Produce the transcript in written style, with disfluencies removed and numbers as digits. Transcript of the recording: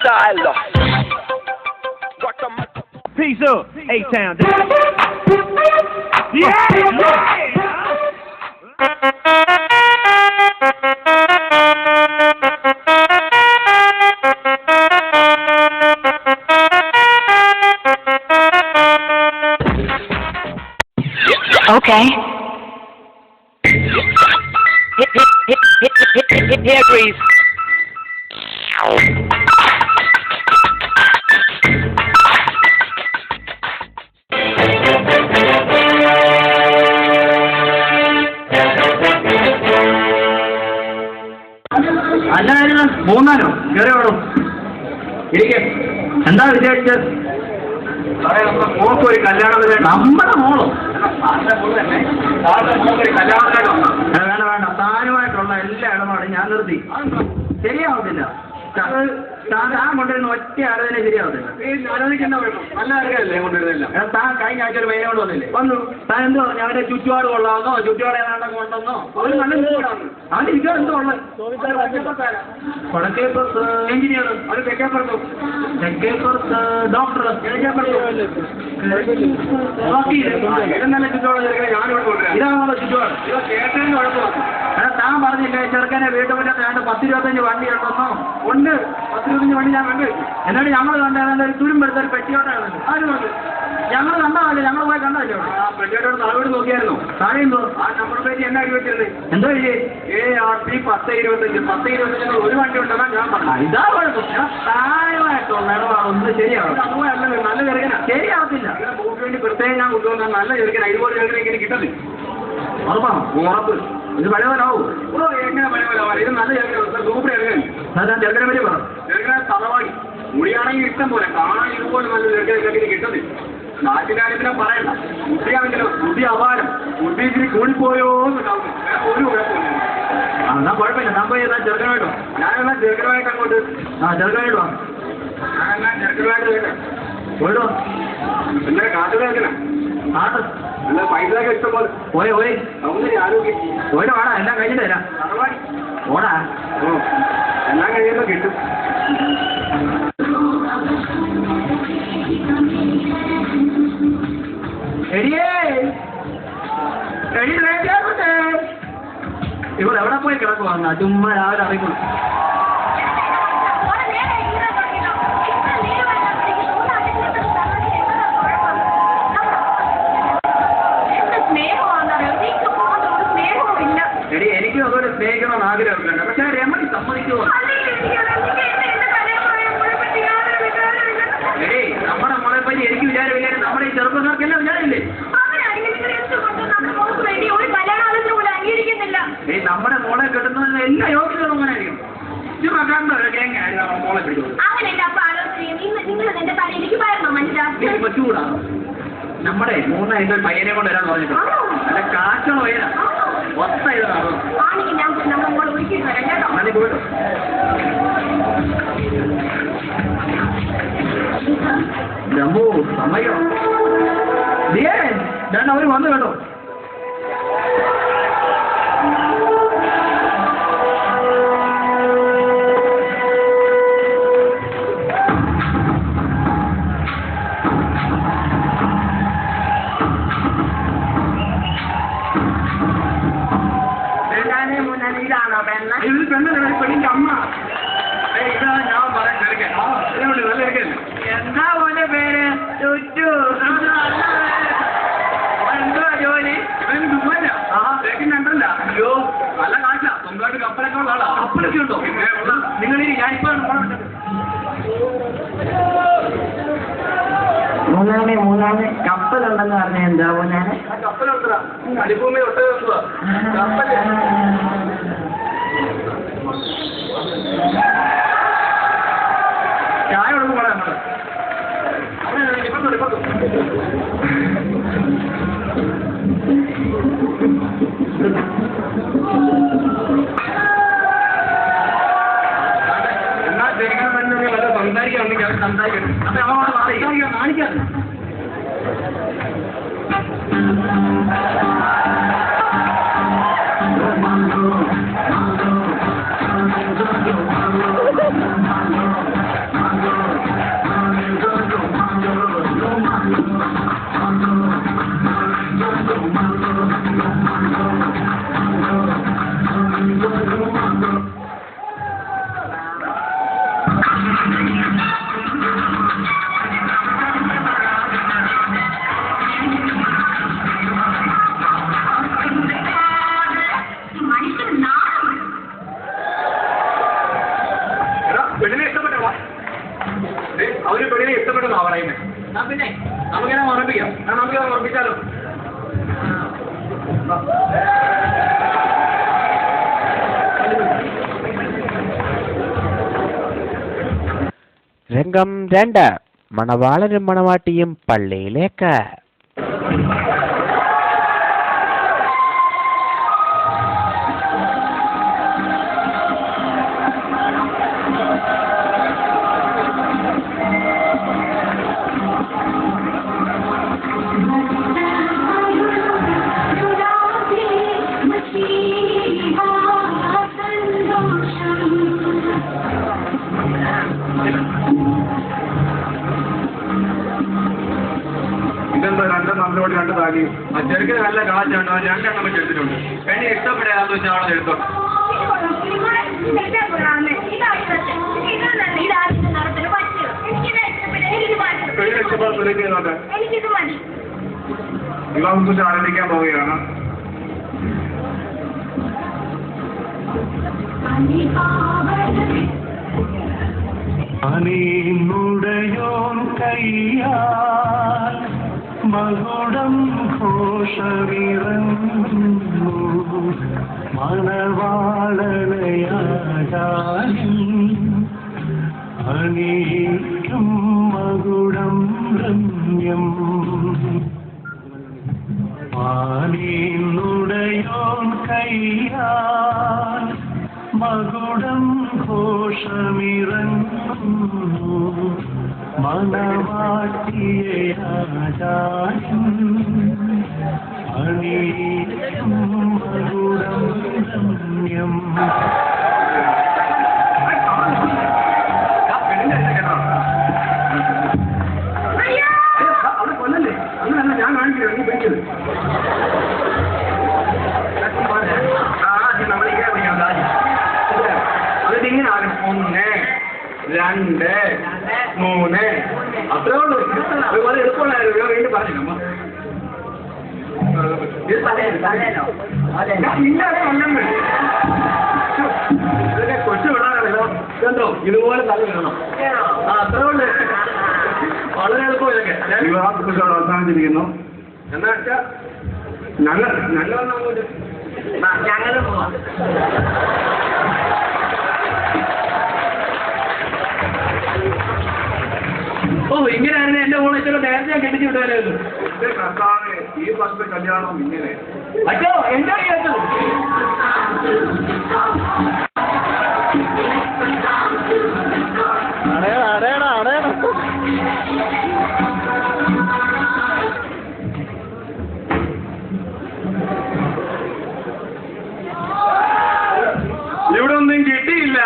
style. Peace up, A-Town. Yeah! Okay. Here, Grease. അല്ലായിരുന്നു മൂന്നാലോ കയറി വേണം ഇരിക്കെ എന്താ വിചാരിച്ചത് മോൾക്ക് ഒരു കല്യാണം നമ്മുടെ മോളോ വേണ്ട വേണ്ട താനുമായിട്ടുള്ള എല്ലാ ഇടപാടും ഞാൻ നിർത്തി ശരിയാവത്തില്ല താൻ കൊണ്ടുവരുന്ന ഒറ്റ ആലോചന ശരിയാവത്തില്ല നല്ല ആൾക്കാരല്ലേ കൊണ്ടുവരുന്നില്ല താൻ കഴിഞ്ഞ ആഴ്ച ഒരു പയ്യനെ കൊണ്ട് വന്നില്ലേ വന്നു താൻ എന്ത് പറഞ്ഞു അവന്റെ ചുറ്റുപാട് കൊള്ളാമെന്നോ ചുറ്റുപാട് ഏതാണ്ടൊക്കെ ഉണ്ടെന്നോ ഒരു നല്ല ചുറ്റുപാടാണ് അവന് ഇരിക്കാൻ എന്തോ ഉള്ളത് വടക്കേപ്പുറത്ത് എഞ്ചിനീയർ അത് തെക്കേപ്പുറത്ത് ഡോക്ടർ നല്ല ചുറ്റുപാട് ഇതാണോ ചുറ്റുപാട് കേട്ടതിന് കുഴപ്പമാണ് താൻ പറഞ്ഞില്ലേ ചെറുക്കനെ വീട്ടുമുറ്റത്ത് വേണ്ട 10-25 വണ്ടി ഉണ്ടെന്നോ ഉണ്ട് 10-25 വണ്ടി ഞാൻ കണ്ടു എന്നോട് ഞങ്ങൾ കണ്ടാൽ ഒരു തുരുമ്പെടുത്ത ഒരു പെട്ടിയോട്ടാണ് ആര് പറഞ്ഞു ഞങ്ങൾ കണ്ടതല്ലേ ഞങ്ങൾ പോയി കണ്ടതല്ലേ ആ പെട്ടിയോട്ടോട് താഴോട്ട് നോക്കിയായിരുന്നു താഴെ എന്തോ ആ നമ്പർ പ്ലേറ്റ് എന്നെ അടി വെച്ചിരുന്നത് എന്തോ ഇല്ലേ ARP 10-25 ഒരു വണ്ടി ഉണ്ടെന്നാ ഞാൻ പറഞ്ഞു ഇതാ കുഴപ്പം താഴമായിട്ടുള്ള ഇടപാട് ഒന്ന് ശരിയാവും അല്ല നല്ല ചെറുക്കനാ ശരിയാവത്തില്ല നമുക്ക് വേണ്ടി പ്രത്യേകം ഞാൻ കൊണ്ടുവന്നാൽ നല്ല ചെറുക്കനാ ഇതുപോലെ ചെറുക്കനെ ഇങ്ങനെ കിട്ടത്തില്ല ഉറപ്പാണോ ഉറപ്പ് ഇത് പഴയവരാവും ഓ എങ്ങനെ പഴയവരാവാ ഇത് നല്ല ചെറുക്കൻ സൂപ്പർ ചെറുക്കൻ ഞാൻ ചെറുക്കനെ പറ്റി പറഞ്ഞു ചെറുക്കനെ തറവാടി മുടിയാണെങ്കിൽ ഇഷ്ടം പോലെ കാണാൻ ഇതുപോലെ നല്ല ചെറുക്കനെ കിട്ടുന്നില്ല നാട്ടുകാര്യത്തിനെ പറയണ്ട കുട്ടിയാണെങ്കിലോ ബുദ്ധി അപാരം ബുദ്ധി ഇച്ചിരി കൂടിപ്പോയോ എന്നുണ്ടാവും ഒരു കുഴപ്പമില്ല എന്നാ കുഴപ്പമില്ല ഞാൻ പോയി എന്നാൽ ചെറുക്കനായിട്ടോ ഞാനെന്നാ ചെറുക്കനായിട്ട് അങ്ങോട്ട് ചെറുക്കനായിട്ട് വാ ഞാനെന്നാ ചെറുക്കനായിട്ട് കേട്ടെ പോയിട്ടോ പിന്നെ കാട്ടുകാരത്തിനാ കാട്ട് അല്ല പൈസയൊക്കെ ഇഷ്ടം പോലെ പോയി പോയി സൗന്ദര്യ ആരോഗ്യം പോയിട്ട് വേണം എല്ലാം കഴിഞ്ഞിട്ട് തരാം ഓടാ ഓ എല്ലാം കഴിയുമ്പോൾ കിട്ടും ഇവിടെ എവിടെ പോയി കിടക്കുവാ ചുമ്മാ രാവിലെ അറിയിക്കുന്നു എടി എനിക്കും അതുപോലെ സ്നേഹിക്കണമെന്ന് ആഗ്രഹമൊക്കെ പക്ഷെ രമണി സമ്മതിക്കുമോ എടേ നമ്മുടെ മോളെ പറ്റി എനിക്ക് വിചാരമില്ല നമ്മുടെ ഈ ചെറുപ്പക്കാർക്കെല്ലാം വിചാരമില്ലേ ഏയ് നമ്മുടെ മോളെ കിട്ടുന്നതിന് എല്ലാ യോഗ്യതകളും അങ്ങനെ ആയിരിക്കും ഇത് മക്കാണ്ട് മോളെ പിടിക്കും പറ്റൂടാ നമ്മുടെ മൂന്നായിട്ട് ഒരു പയ്യനെ കൊണ്ട് വരാന്ന് പറഞ്ഞിട്ടുണ്ട് അല്ല കാറ്റുള്ള പയ്യനാ ഒത്ത ഇതാണ് പോയിട്ടോ ജമ്പു സമയോ നീയേ ഞാൻ അവർ വന്നു കേട്ടോ ഇത് പെണ്ണല്ലേ പെണ്ണിന്റെ അമ്മ ഇതാ ഞാൻ പറയാൻ ചെറുക്കൻ നല്ല ചെറുക്കൻ എന്താ പോലെ പേര് ചുറ്റു എന്താ ജോലി ഇവന് ദുബായിലാ രണ്ടല്ല അയ്യോ നല്ല കാശാ സ്വന്തമായിട്ട് കപ്പലൊക്കെ ഉള്ള ആളാ കപ്പലൊക്കെ ഉണ്ടോ നിങ്ങൾ ഞാനിപ്പോ മൂന്നാമത് കപ്പലുണ്ടെന്ന് പറഞ്ഞ എന്താ ഞാൻ കപ്പലുണ്ടാ മരുഭൂമി ഒട്ട കപ്പല് ചായ കൊടുക്കും കൂടെ നമ്മൾ ഇപ്പത്തും എന്നാ ശരിക്കും തന്നെ വല്ല സംസാരിക്കാണെങ്കിൽ അത് സംസാരിക്കണം അപ്പൊ അവളോട് കാണിക്കാം അവര് പെണ്ണിനെ ഇഷ്ടപ്പെട്ടെന്നാ പറയുന്നത്. പിന്നെ നമുക്കിനെ ഉറപ്പിക്കാം. നമുക്കിനെ ഉറപ്പിച്ചാലോ? രംഗം 2 മണവാളനും മണവാട്ടിയും പള്ളിയിലേക്ക്. ഇതെന്താ രണ്ടെണ്ണത്തിലോട്ട് 2 താലി? ആ ചെറുക്കിന് നല്ല കാശുണ്ടോ? 2 എണ്ണം വെച്ച് എടുത്തിട്ടുണ്ട്. പെണ്ണി ഇഷ്ടപ്പെടാന്ന് വെച്ചാൽ അവിടെ എടുത്തോട്ടെ. വിവാഹം കുറിച്ച് ആരംഭിക്കാൻ പോവുകയാണ്. അനിന്നുടയോൻ കയ്യാൽ മകുടം ഘോഷമിറങ്ങുന്നു മണവാളനയാകാനും അനീക്കും മകുടം രമ്യം. അനിന്നുടയോൻ കയ്യാൽ മകുടം ഘോഷമിറങ്ങുന്നു മണവാട്ടിയാകാനും അനീക്കും മകുടം രമ്യം. അവിടെ കൊല്ലല്ലേ? അങ്ങനല്ല, ഞാൻ കാണിക്കില്ല. നീ പിടിച്ചത് നമ്മളിങ്ങനെ പിടിക്കണം. അതിട്ട് ഇങ്ങനെ ആകും. 1 2 3 അത്രേ ഉള്ളൂ. അതുപോലെ എളുപ്പമുള്ളായിരുന്നു. വീണ്ടും പറഞ്ഞില്ല കൊച്ചു വിടാനല്ലോ. ഇതെന്തോ ഇതുപോലെ തല വേണം. ആ അത്രേ ഉള്ളൂ. വളരെ എളുപ്പം ഇതൊക്കെ. വിവാഹത്തെക്കുറിച്ച് അവസാനിച്ചിരിക്കുന്നു. എന്നാ വെച്ചാൽ ഞങ്ങൾ അങ്ങോട്ട് ഞങ്ങളും പോവാം. ഓ ഇങ്ങനെയായിരുന്നു എന്റെ മോളെ ഇത്ര നേരത്തെ കെട്ടിച്ചു വിട്ടായിരുന്നു. ഈ വർഷത്തെ കല്യാണം ഇങ്ങനെ അയ്യോ എന്താ കേട്ടത്? ഇവിടെ ഒന്നും കിട്ടിയില്ല.